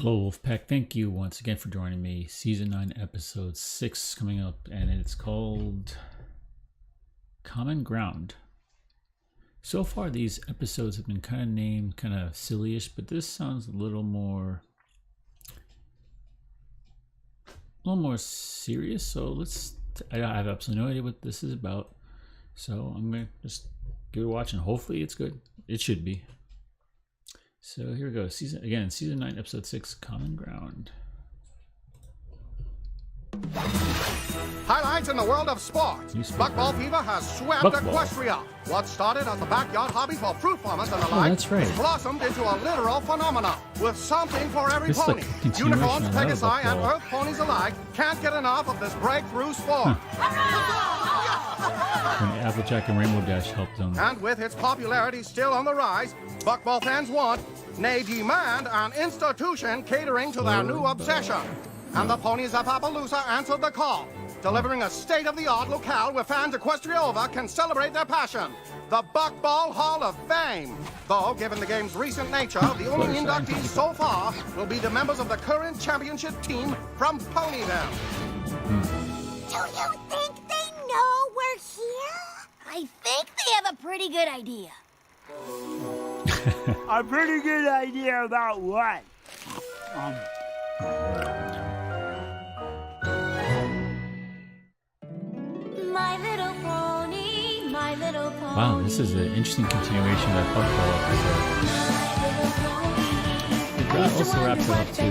Hello, Wolfpack. Thank you once again for joining me. Season 9, Episode 6 coming up, and it's called Common Ground. So far, these episodes have been kind of named kind of silly-ish, but this sounds a little more serious. So I have absolutely no idea what this is about. So I'm going to just give it a watch, and hopefully it's good. It should be. So here we go. Season 9, Episode 6, Common Ground. Highlights in the world of sports. Buckball fever has swept Equestria. What started as a backyard hobby for fruit farmers and the like has blossomed into a literal phenomenon with something for every pony. Unicorns, Pegasi, and Earth ponies alike can't get enough of this breakthrough sport. When Applejack and Rainbow Dash helped them. And with its popularity still on the rise, Buckball fans want, nay demand, an institution catering to their new obsession. And the ponies of Appaloosa answered the call, delivering a state-of-the-art locale where fans Equestria over can celebrate their passion. The Buckball Hall of Fame. Though, given the game's recent nature, the only inductees so far will be the members of the current championship team from Ponyville. Do you think they know we're here? I think they have a pretty good idea. A pretty good idea about what? My little pony, my little pony. Wow, this is an interesting continuation of that Buckball episode. It also wraps it up too.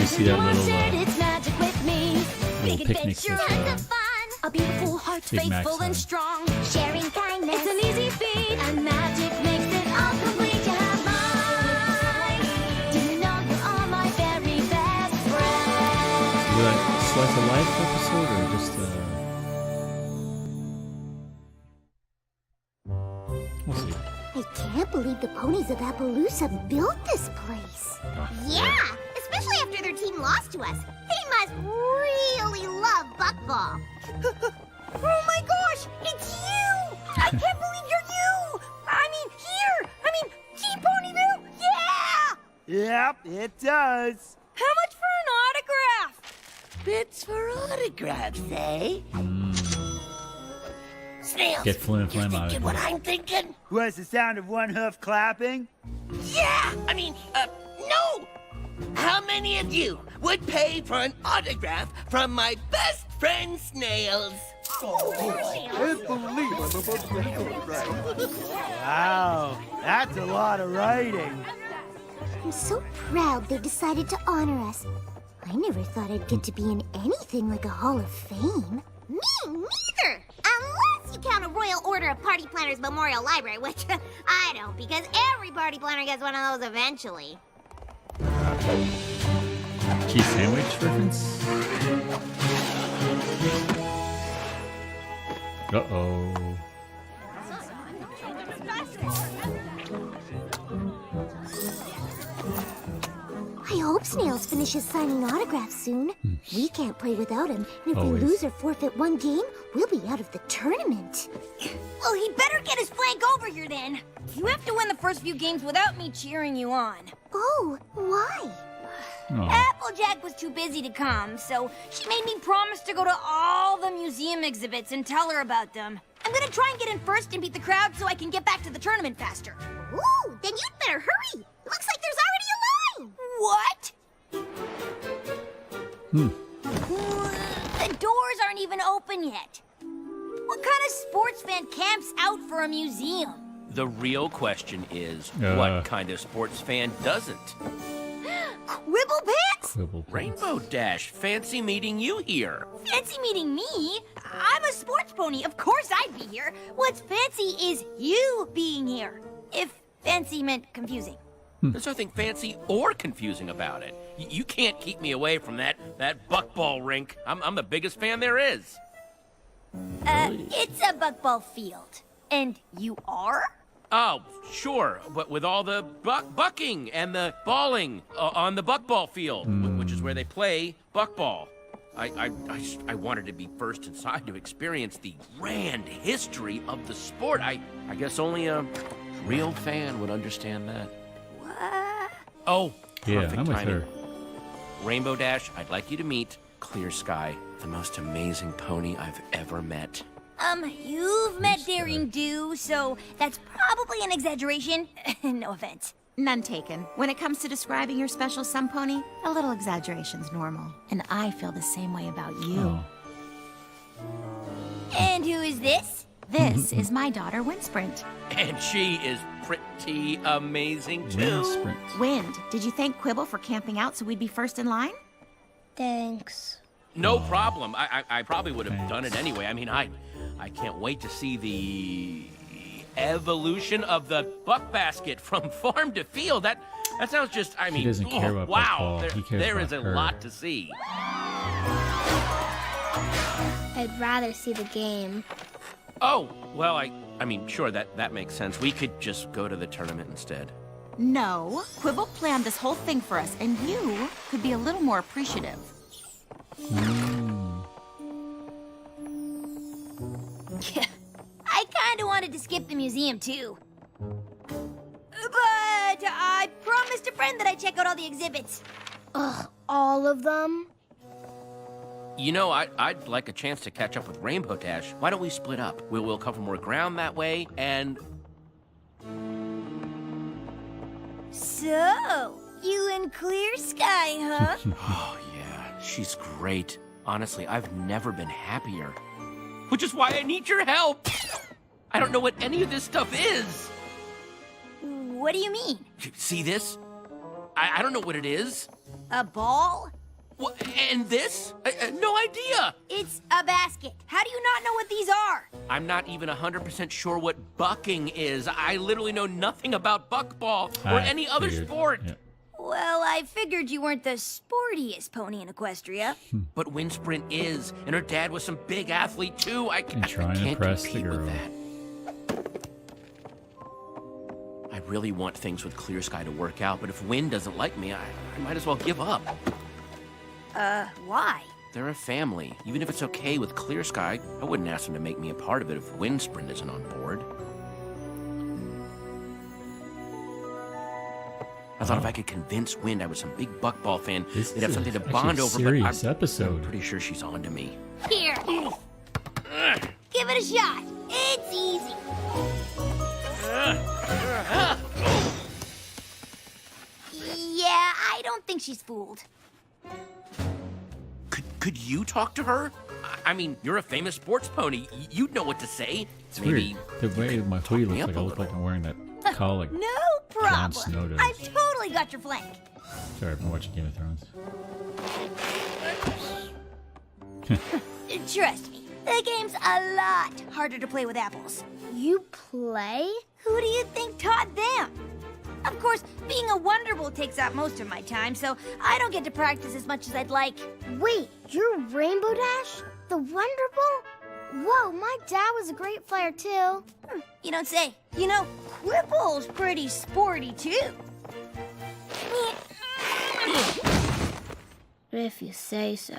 You see that little picnic Tons of fun. A beautiful heart, faithful and strong. Sharing kindness, it's an easy feat. And magic makes it all complete. You have mine. Do you know you are my very best friend? Is that Slice of Life episode or just we'll see. I can't believe the ponies of Appaloosa built this place. Yeah, especially after their team lost to us. They must really love Buckball. Oh my gosh, it's you! I can't believe you're you! Team Ponyville, yeah! Yep, it does. How much for an autograph? Bits for autographs, eh? Snails, Get Flim and Flam you out of thinking here. what I'm thinking? Was the sound of one hoof clapping? Yeah! No! How many of you would pay for an autograph from my best friend Snails? Wow, that's a lot of writing. I'm so proud they decided to honor us. I never thought I'd get to be in anything like a Hall of Fame. Me neither! Unless you count a Royal Order of Party Planners Memorial Library, which I don't, because every party planner gets one of those eventually. Cheese sandwich reference? Uh-oh. I hope Snails finishes signing autographs soon. We can't play without him, and if we lose or forfeit one game, we'll be out of the tournament. Well, he better get his flank over here then. You have to win the first few games without me cheering you on. Oh, why? Applejack was too busy to come, so she made me promise to go to all the museum exhibits and tell her about them. I'm gonna try and get in first and beat the crowd so I can get back to the tournament faster. Ooh, then you'd better hurry. Looks like there's already a line. What? The doors aren't even open yet. What kind of sports fan camps out for a museum? The real question is, what kind of sports fan doesn't? Quibble Pants? Rainbow Dash, fancy meeting you here. Fancy meeting me? I'm a sports pony. Of course I'd be here. What's fancy is you being here. If fancy meant confusing. There's nothing fancy or confusing about it. You can't keep me away from that buckball rink. I'm the biggest fan there is. It's a buckball field. And you are? Oh, sure, but with all the bucking and the balling on the buckball field, which is where they play buckball. I wanted to be first inside to experience the grand history of the sport. I guess only a real fan would understand that. What? Oh, Yeah, perfect I'm with timing. her. Rainbow Dash, I'd like you to meet Clear Sky, the most amazing pony I've ever met. You've met Daring Do, so that's probably an exaggeration. No offense. None taken. When it comes to describing your special sun pony, a little exaggeration's normal. And I feel the same way about you. Oh. And who is this? This is my daughter, Windsprint. And she is pretty amazing, too. Wind sprint. Wind, did you thank Quibble for camping out so we'd be first in line? Thanks. No problem. I probably would have done it anyway. I mean, I can't wait to see the evolution of the buck basket from farm to field. That sounds just, I mean, doesn't care about wow. buckball. He cares There is about a her. lot to see. I'd rather see the game. Oh, well, I mean, sure, that makes sense. We could just go to the tournament instead. No, Quibble planned this whole thing for us, and you could be a little more appreciative. I kinda wanted to skip the museum, too. But I promised a friend that I'd check out all the exhibits. Ugh, all of them? You know, I'd like a chance to catch up with Rainbow Dash. Why don't we split up? We'll cover more ground that way, and... So, you and Clear Sky, huh? Oh, yeah, she's great. Honestly, I've never been happier. Which is why I need your help! I don't know what any of this stuff is! What do you mean? See this? I don't know what it is. A ball? What, and this? No idea! It's a basket. How do you not know what these are? I'm not even 100% sure what bucking is. I literally know nothing about buckball or any other figured. sport. Yeah. Well, I figured you weren't the sportiest pony in Equestria. But Windsprint is, and her dad was some big athlete too. I And trying to can't impress the compete with girl. that. I really want things with Clear Sky to work out, but if Wind doesn't like me, I might as well give up. Why? They're a family. Even if it's okay with Clear Sky, I wouldn't ask them to make me a part of it if Windsprint isn't on board. I thought if I could convince Wind I was some big buckball fan, This they'd have is something to actually bond a over, but serious I'm episode. pretty sure she's on to me. Here. Give it a shot. It's easy. Yeah, I don't think she's fooled. Could you talk to her? I mean, you're a famous sports pony. You'd know what to say. It's Maybe weird. The way my hoodie me looks up like, a I look like little. I'm wearing that collar. No Jon Snow problem. does. I've totally got your flank. Sorry, I've been watching Game of Thrones. Trust me, the game's a lot harder to play with apples. You play? Who do you think taught them? Of course, being a Wonderbolt takes up most of my time, so I don't get to practice as much as I'd like. Wait, you're Rainbow Dash? The Wonderbolt? Whoa, my dad was a great flyer too. You don't say. You know, Quibble's pretty sporty, too. If you say so.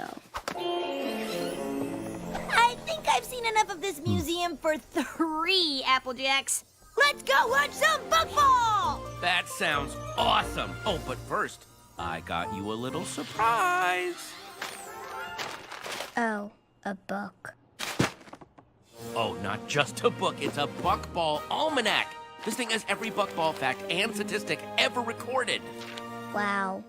I think I've seen enough of this museum for 3 Applejacks. Let's go watch some buckball! That sounds awesome. Oh, but first, I got you a little surprise. Oh, a book. Oh, not just a book. It's a buckball almanac. This thing has every buckball fact and statistic ever recorded. Wow.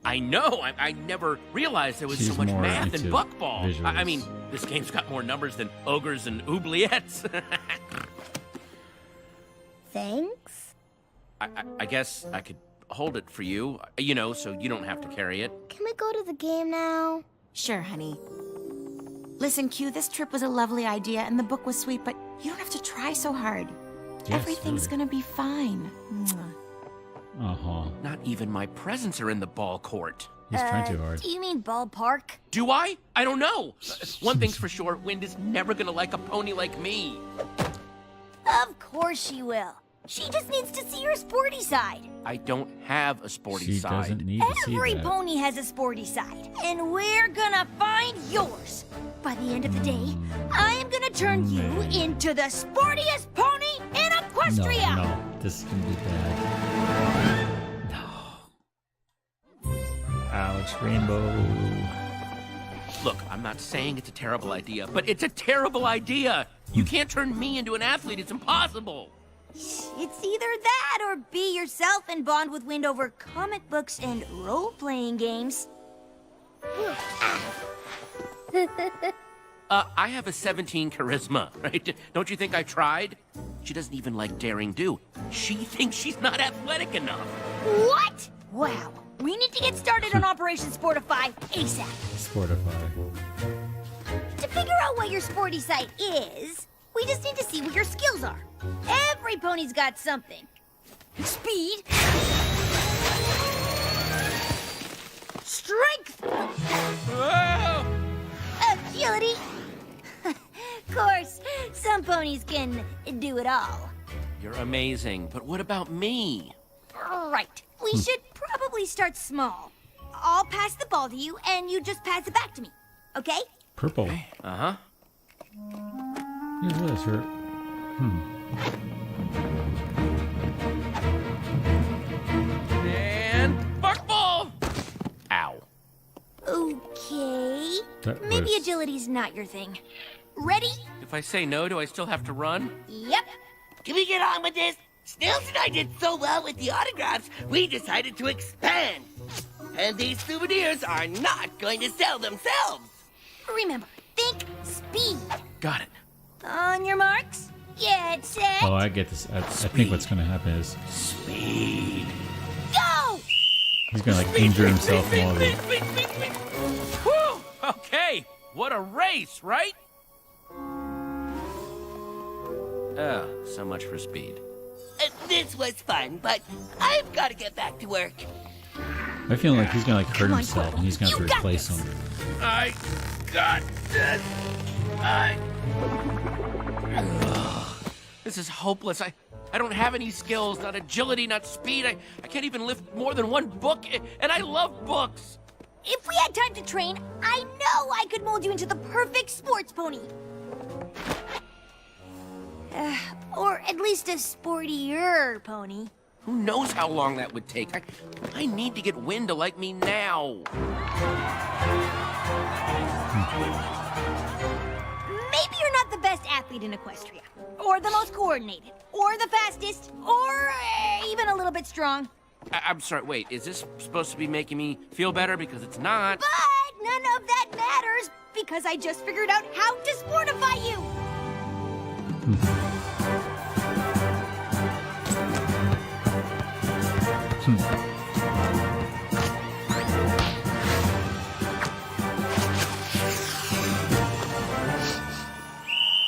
I know. I never realized there was She's so much more math in into buckball. I visuals. mean, this game's got more numbers than ogres and oubliettes. Thanks. I guess I could hold it for you, you know, so you don't have to carry it. Can we go to the game now? Sure, honey. Listen, Q, this trip was a lovely idea and the book was sweet, but you don't have to try so hard. Yes, Everything's really. gonna be fine. Mwah. Uh-huh. Not even my presents are in the ball court. He's trying too hard. Do you mean ballpark? Do I? I don't know. One thing's for sure, Wind is never gonna like a pony like me. Of course she will. She just needs to see her sporty side. I don't have a sporty She side. doesn't need to see Every that. pony has a sporty side, and we're gonna find yours. By the end of the day, I am gonna turn you into the sportiest pony in Equestria. No, this is gonna be bad. Next rainbow. Look, I'm not saying it's a terrible idea, but it's a terrible idea. You can't turn me into an athlete. It's impossible. It's either that or be yourself and bond with Wind over comic books and role-playing games. I have a 17 charisma, right? Don't you think I tried? She doesn't even like daring do. She thinks she's not athletic enough. What? Wow. We need to get started on Operation Sportify ASAP. Sportify. To figure out what your sporty side is, we just need to see what your skills are. Every pony's got something. Speed. Strength. Whoa! Agility. Of course, some ponies can do it all. You're amazing, but what about me? Right. We should probably start small. I'll pass the ball to you, and you just pass it back to me. Okay? Purple. Uh-huh. Here's this. And buckball! Ow. Okay. That Maybe was- agility's not your thing. Ready? If I say no, do I still have to run? Yep. Can we get on with this? Snails and I did so well with the autographs, we decided to expand. And these souvenirs are not going to sell themselves. Remember, think speed. Got it. On your marks, get set, Oh, I get this. I think what's going to happen is Speed. go! he's going to like injure himself and all of it. Whew! Okay, what a race, right? Oh, so much for speed. This was fun, but I've got to get back to work. I feel like he's going to like hurt Come on, himself and he's going to have you to got replace this. him. I got this. This is hopeless. I don't have any skills, not agility, not speed. I can't even lift more than one book, and I love books. If we had time to train, I know I could mold you into the perfect sports pony. Or at least a sportier pony. Who knows how long that would take? I need to get Wynn to like me now. Maybe you're not the best athlete in Equestria, or the most coordinated, or the fastest, or even a little bit strong. I'm sorry, wait, is this supposed to be making me feel better? Because it's not. But none of that matters, because I just figured out how to sportify you.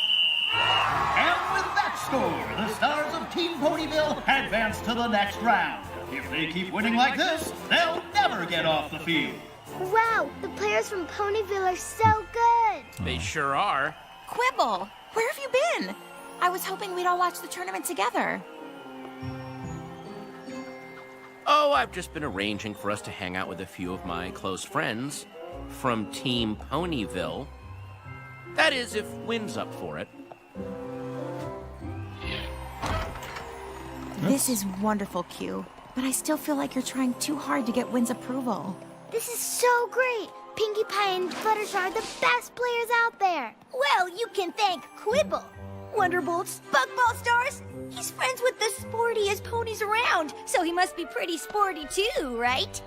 And with that score, the stars of Team Ponyville advance to the next round. If they keep winning like this, they'll never get off the field. Wow, the players from Ponyville are so good. They sure are. Quibble, where have you been? I was hoping we'd all watch the tournament together. Oh, I've just been arranging for us to hang out with a few of my close friends from Team Ponyville. That is, if Wynn's up for it. This is wonderful, Q. But I still feel like you're trying too hard to get Wynn's approval. This is so great. Pinkie Pie and Fluttershy are the best players out there. Well, you can thank Quibble. Wonderbolt's buckball stars. He's friends with the sportiest ponies around, so he must be pretty sporty too, right?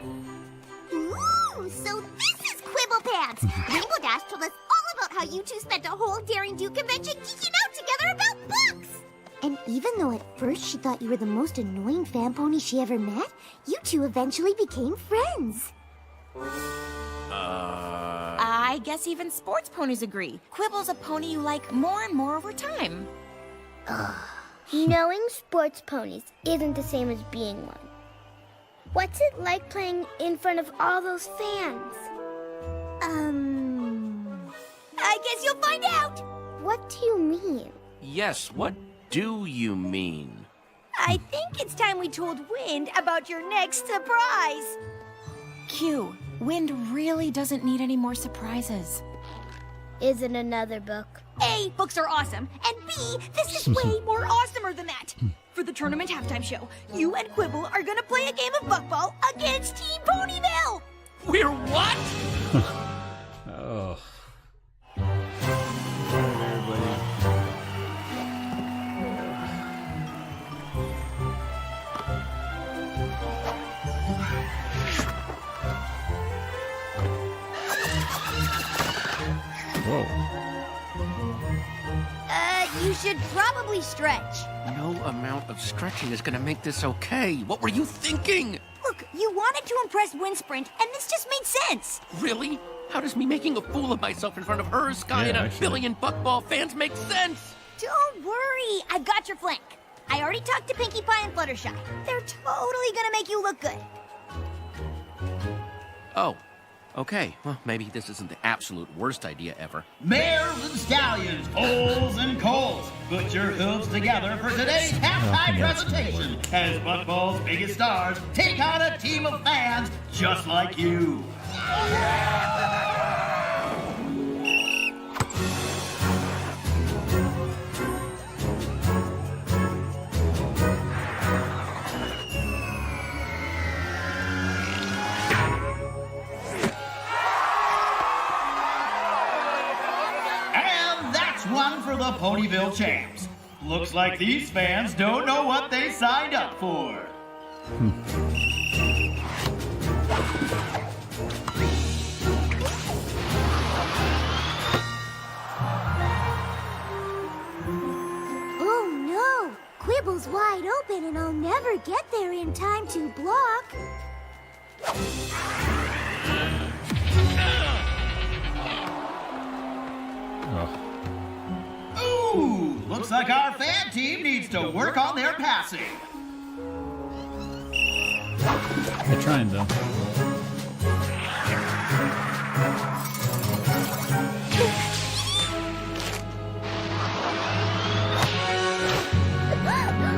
Ooh, so this is Quibble Pants. Rainbow Dash told us all about how you two spent a whole Daring Do convention geeking out together about books. And even though at first she thought you were the most annoying fan pony she ever met, you two eventually became friends. I guess even sports ponies agree. Quibble's a pony you like more and more over time. Knowing sports ponies isn't the same as being one. What's it like playing in front of all those fans? I guess you'll find out. What do you mean? Yes, what do you mean? I think it's time we told Wind about your next surprise. Q, Wind really doesn't need any more surprises. Is it another book? A, books are awesome, and B, this is way more awesomer than that. For the tournament halftime show, you and Quibble are gonna play a game of buckball against Team Ponyville. We're what? Oh. Whoa. You should probably stretch. No amount of stretching is gonna make this okay. What were you thinking? Look, you wanted to impress Windsprint, and this just made sense. Really? How does me making a fool of myself in front of her, Sky, and a billion Buckball fans make sense? Don't worry, I've got your flank. I already talked to Pinkie Pie and Fluttershy. They're totally gonna make you look good. Oh, okay. Well, maybe this isn't the absolute worst idea ever. Mares and stallions, foals and colts. Put your hooves together for today's halftime presentation as Buckball's biggest stars take on a team of fans just like you. One for the Ponyville champs. Looks like these fans don't know what they signed up for. Oh no! Quibble's wide open and I'll never get there in time to block. Ooh, looks like our fan team needs to work on their passing. They're trying though.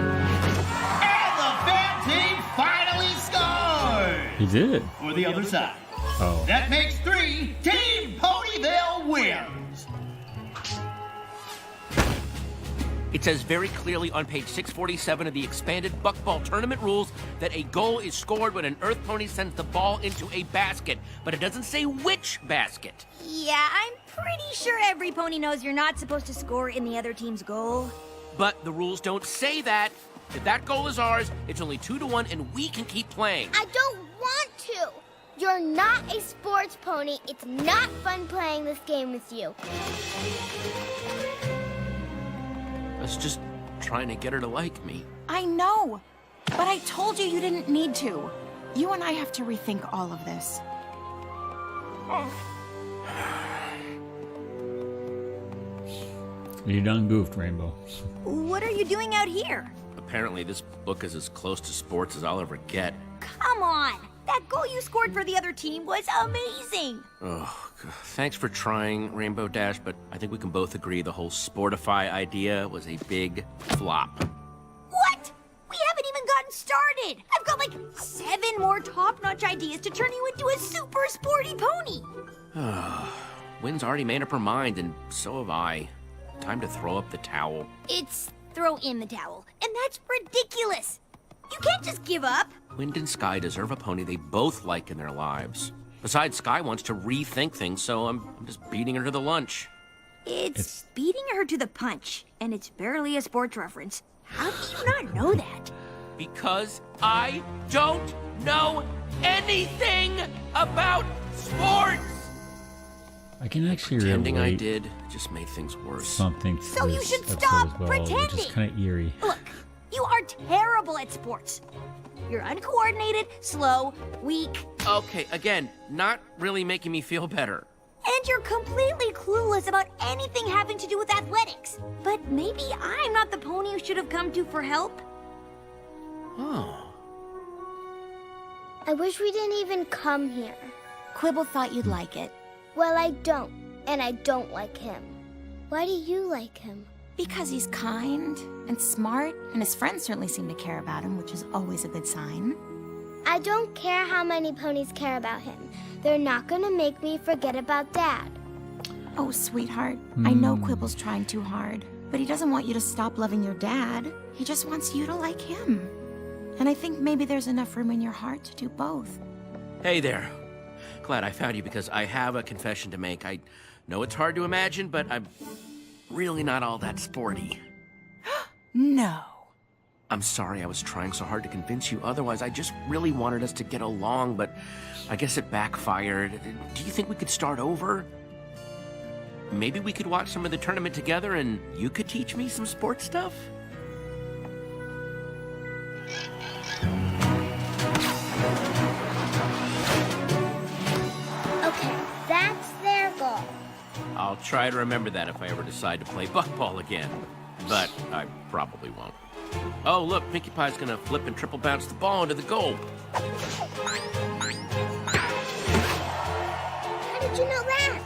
And the fan team finally scored! He did. For the other side. Oh. That makes 3. Team Ponyville wins! It says very clearly on page 647 of the expanded Buckball tournament rules that a goal is scored when an Earth Pony sends the ball into a basket, but it doesn't say which basket. Yeah, I'm pretty sure every pony knows you're not supposed to score in the other team's goal. But the rules don't say that. If that goal is ours, it's only 2-1 and we can keep playing. I don't want to. You're not a sports pony. It's not fun playing this game with you. I was just trying to get her to like me. I know, but I told you didn't need to. You and I have to rethink all of this. You done goofed, Rainbow. What are you doing out here? Apparently this book is as close to sports as I'll ever get. Come on! That goal you scored for the other team was amazing! Oh, thanks for trying, Rainbow Dash, but I think we can both agree the whole Sportify idea was a big flop. What? We haven't even gotten started! I've got like 7 more top-notch ideas to turn you into a super sporty pony! Wynn's already made up her mind, and so have I. Time to throw up the towel. It's throw in the towel, and that's ridiculous! You can't just give up! Wind and Sky deserve a pony they both like in their lives. Besides, Sky wants to rethink things, so I'm just beating her to the lunch. It's beating her to the punch, and it's barely a sports reference. How do you not know that? Because I don't know anything about sports! I can actually Pretending I relate did just made things worse. something to So you this should episode stop as well, which is pretending. kind of eerie. Look, you are terrible at sports. You're uncoordinated, slow, weak, Okay, again, not really making me feel better. and you're completely clueless about anything having to do with athletics. But maybe I'm not the pony you should have come to for help. Oh. I wish we didn't even come here. Quibble thought you'd like it. Well, I don't, and I don't like him. Why do you like him? Because he's kind and smart, and his friends certainly seem to care about him, which is always a good sign. I don't care how many ponies care about him. They're not gonna make me forget about Dad. Oh, sweetheart, I know Quibble's trying too hard, but he doesn't want you to stop loving your dad. He just wants you to like him. And I think maybe there's enough room in your heart to do both. Hey there. glad I found you because I have a confession to make. I know it's hard to imagine, but I'm really not all that sporty. No. I'm sorry I was trying so hard to convince you otherwise. I just really wanted us to get along, but I guess it backfired. Do you think we could start over? Maybe we could watch some of the tournament together and you could teach me some sports stuff? Okay, that's their goal. I'll try to remember that if I ever decide to play buckball again. But I probably won't. Oh, look, Pinkie Pie's gonna flip and triple bounce the ball into the goal. How did you know that?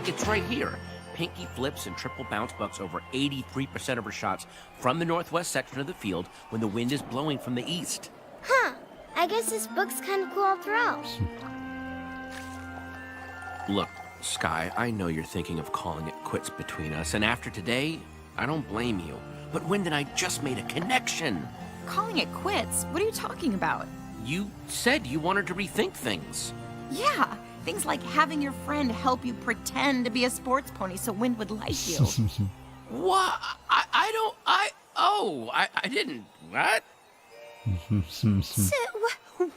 It's right here. Pinkie flips and triple bounce bucks over 83% of her shots from the northwest section of the field when the wind is blowing from the east. Huh. I guess this book's kind of cool after all. Look, Sky, I know you're thinking of calling it quits between us, and after today, I don't blame you. But Wind and I just made a connection. Calling it quits? What are you talking about? You said you wanted to rethink things. Yeah, things like having your friend help you pretend to be a sports pony so Wind would like you. What? I didn't. What?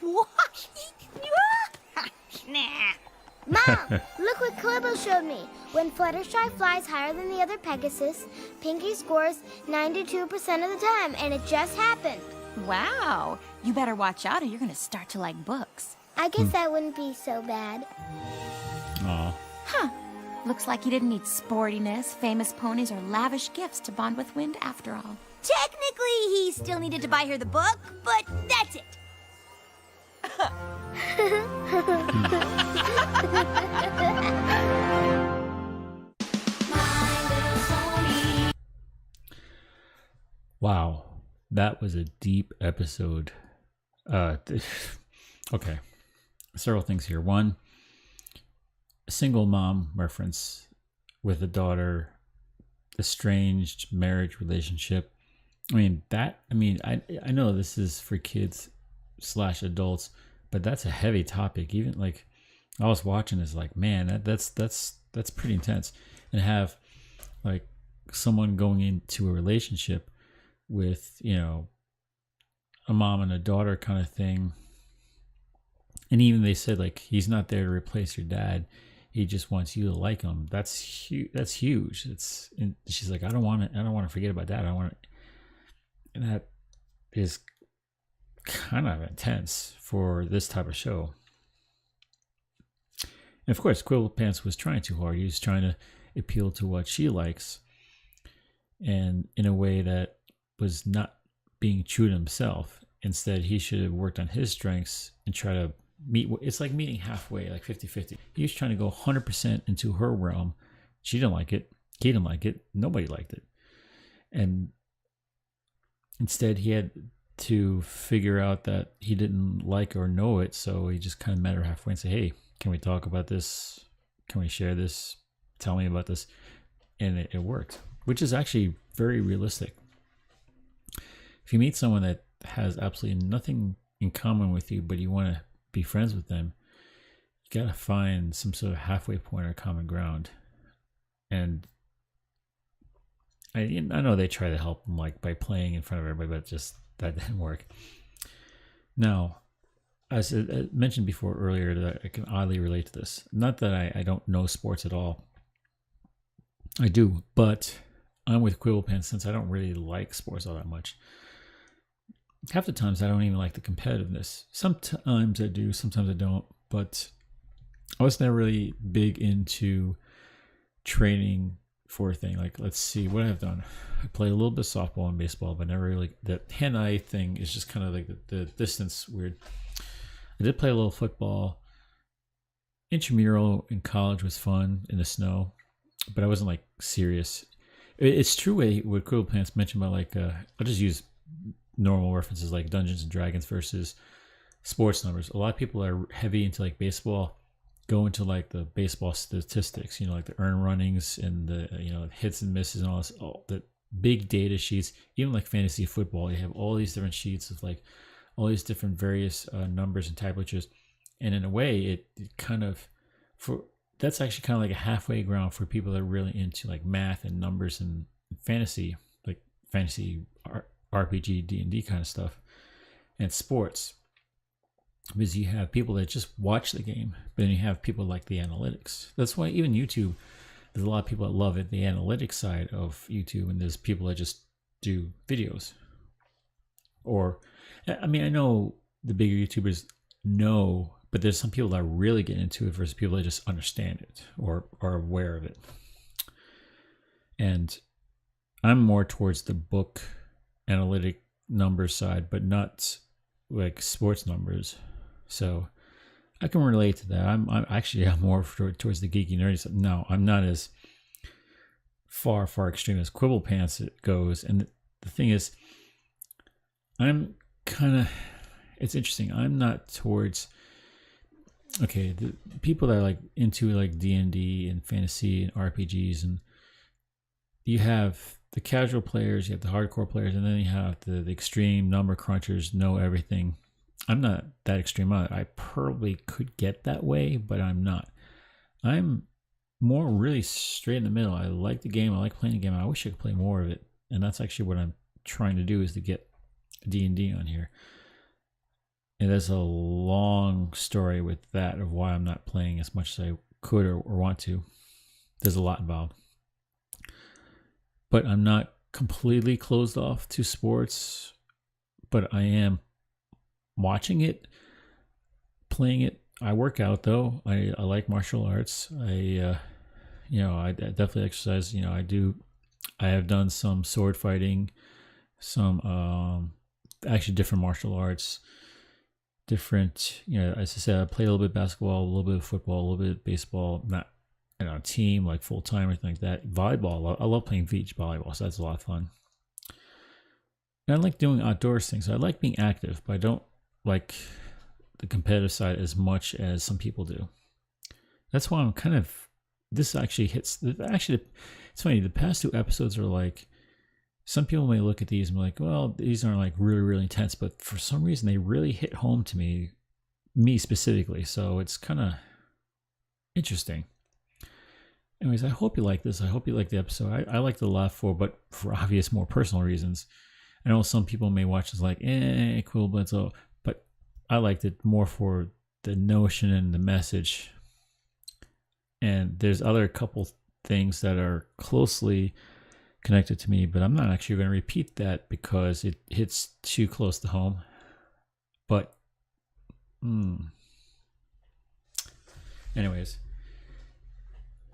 What? Nah. Mom, look what Quibble showed me. When Fluttershy flies higher than the other Pegasus, Pinkie scores 92% of the time, and it just happened. Wow. You better watch out or you're going to start to like books. I guess that wouldn't be so bad. Aw. Huh. Looks like you didn't need sportiness, famous ponies, or lavish gifts to bond with Wind after all. Technically, he still needed to buy her the book, but that's it. Wow, that was a deep episode. Okay, several things here. One, a single mom reference with a daughter, estranged marriage relationship. I know this is for kids / adults, but that's a heavy topic. Even like I was watching this, like, man, that's pretty intense. And have like someone going into a relationship with, you know, a mom and a daughter kind of thing. And even they said, like, he's not there to replace your dad. He just wants you to like him. That's huge. That's huge. And she's like, I don't want to forget about that. I want to. And that is kind of intense for this type of show. And of course, Quibble Pants was trying too hard. He was trying to appeal to what she likes, and in a way that was not being true to himself. Instead, he should have worked on his strengths and try to meet. It's like meeting halfway, like 50-50. He was trying to go 100% into her realm. She didn't like it. He didn't like it. Nobody liked it. And instead, he had to figure out that he didn't like or know it. So he just kind of met her halfway and said, hey, can we talk about this? Can we share this? Tell me about this. And it worked, which is actually very realistic. If you meet someone that has absolutely nothing in common with you, but you want to be friends with them, you got to find some sort of halfway point or common ground. And I know they try to help them, like, by playing in front of everybody, but just that didn't work. Now, as I mentioned before earlier, that I can oddly relate to this. Not that I don't know sports at all. I do, but I'm with Quibble Pants since I don't really like sports all that much. Half the times I don't even like the competitiveness. Sometimes I do, sometimes I don't. But I was never really big into training for a thing. Like, let's see what I've done. I played a little bit of softball and baseball, but never really. The hand-eye thing is just kind of like the distance weird. I did play a little football. Intramural in college was fun in the snow, but I wasn't like serious. It's true what Quibble Pants mentioned about, like, I'll just use normal references like Dungeons and Dragons versus sports numbers. A lot of people are heavy into like baseball, go into like the baseball statistics, you know, like the earned runnings and the, you know, hits and misses and all this, all the big data sheets. Even like fantasy football, you have all these different sheets of like all these different various numbers and tablatures, And in a way, it kind of, that's actually kind of like a halfway ground for people that are really into like math and numbers and fantasy, like fantasy RPG, D&D kind of stuff, and sports. Because you have people that just watch the game, but then you have people like the analytics. That's why even YouTube, there's a lot of people that love it, the analytics side of YouTube, and there's people that just do videos. Or, I mean, I know the bigger YouTubers know, but there's some people that really get into it versus people that just understand it or are aware of it. And I'm more towards the book analytic numbers side, but not like sports numbers. So I can relate to that. I'm more towards the geeky nerdy side. No, I'm not as far extreme as Quibble Pants it goes. And the thing is, I'm kind of, it's interesting. I'm not towards, okay, the people that are like into like D&D and fantasy and RPGs, and you have the casual players, you have the hardcore players, and then you have the extreme number crunchers, know everything. I'm not that extreme. I probably could get that way, but I'm not. I'm more really straight in the middle. I like the game. I like playing the game. I wish I could play more of it. And that's actually what I'm trying to do, is to get D&D on here. And there's a long story with that of why I'm not playing as much as I could or want to. There's a lot involved. But I'm not completely closed off to sports, but I am watching it, playing it. I work out though. I like martial arts. I definitely exercise. I have done some sword fighting, some actually different martial arts, different, as I said, I play a little bit of basketball, a little bit of football, a little bit of baseball, not a team like full time or anything like that. Volleyball, I love playing beach volleyball, so that's a lot of fun. And I like doing outdoors things. I like being active, but I don't like the competitive side as much as some people do. That's why I'm kind of, this actually hits, actually, it's funny, the past 2 episodes are like, some people may look at these and be like, well, these aren't like really, really intense, but for some reason they really hit home to me specifically. So it's kind of interesting. Anyways, I hope you like this. I hope you like the episode. I liked it a lot but for obvious, more personal reasons. I know some people may watch this like, cool, but I liked it more for the notion and the message. And there's other couple things that are closely connected to me, but I'm not actually going to repeat that because it hits too close to home. But, anyways.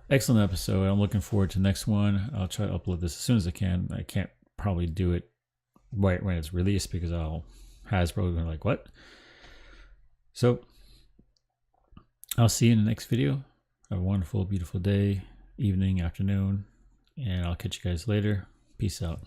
Excellent episode. I'm looking forward to the next one. I'll try to upload this as soon as I can. I can't probably do it right when it's released because Hasbro going like, what? So I'll see you in the next video. Have a wonderful, beautiful day, evening, afternoon, and I'll catch you guys later. Peace out.